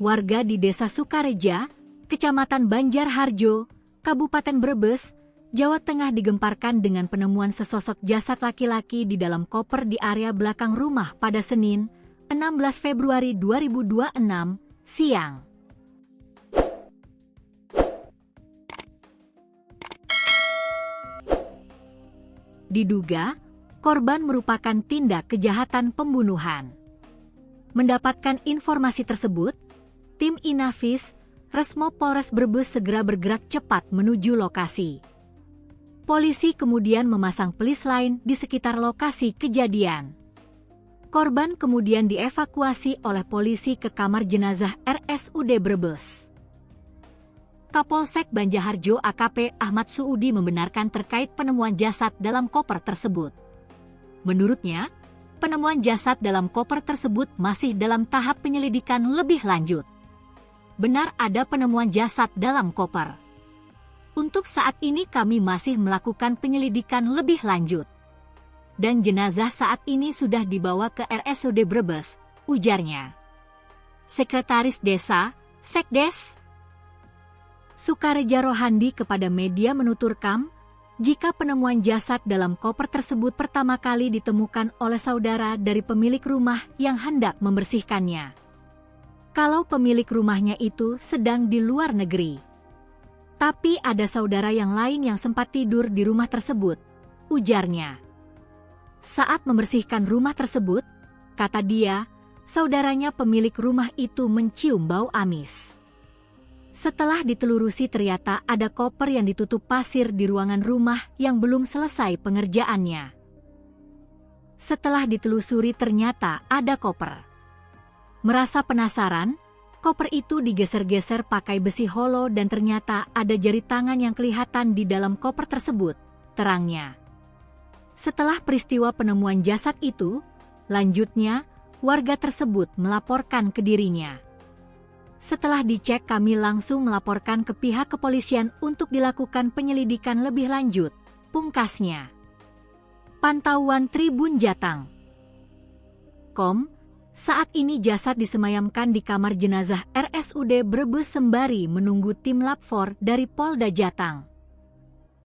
warga di Desa Sukareja, Kecamatan Banjarharjo, Kabupaten Brebes, Jawa Tengah digemparkan dengan penemuan sesosok jasad laki-laki di dalam koper di area belakang rumah pada Senin, 16 Februari 2026, siang. Diduga, korban merupakan tindak kejahatan pembunuhan. Mendapatkan informasi tersebut, tim Inafis, Resmo Polres Brebes segera bergerak cepat menuju lokasi. Polisi kemudian memasang pelis lain di sekitar lokasi kejadian. Korban kemudian dievakuasi oleh polisi ke kamar jenazah RSUD Brebes. Kapolsek Banjarharjo AKP Ahmad Suudi membenarkan terkait penemuan jasad dalam koper tersebut. Menurutnya, penemuan jasad dalam koper tersebut masih dalam tahap penyelidikan lebih lanjut. Benar ada penemuan jasad dalam koper. Untuk saat ini kami masih melakukan penyelidikan lebih lanjut. Dan jenazah saat ini sudah dibawa ke RSUD Brebes, ujarnya. Sekretaris Desa, Sekdes Sukareja Rohandi kepada media menuturkan, jika penemuan jasad dalam koper tersebut pertama kali ditemukan oleh saudara dari pemilik rumah yang hendak membersihkannya. Kalau pemilik rumahnya itu sedang di luar negeri. Tapi ada saudara yang lain yang sempat tidur di rumah tersebut, ujarnya. Saat membersihkan rumah tersebut, kata dia, saudaranya pemilik rumah itu mencium bau amis. Setelah ditelurusi ternyata ada koper yang ditutup pasir di ruangan rumah yang belum selesai pengerjaannya. Setelah ditelusuri ternyata ada koper. Merasa penasaran, koper itu digeser-geser pakai besi holo dan ternyata ada jari tangan yang kelihatan di dalam koper tersebut, terangnya. Setelah peristiwa penemuan jasad itu, lanjutnya, warga tersebut melaporkan ke dirinya. Setelah dicek kami langsung melaporkan ke pihak kepolisian untuk dilakukan penyelidikan lebih lanjut, pungkasnya. Pantauan Tribun Jateng. Saat ini jasad disemayamkan di kamar jenazah RSUD Brebes sembari menunggu tim Lab 4 dari Polda Jateng.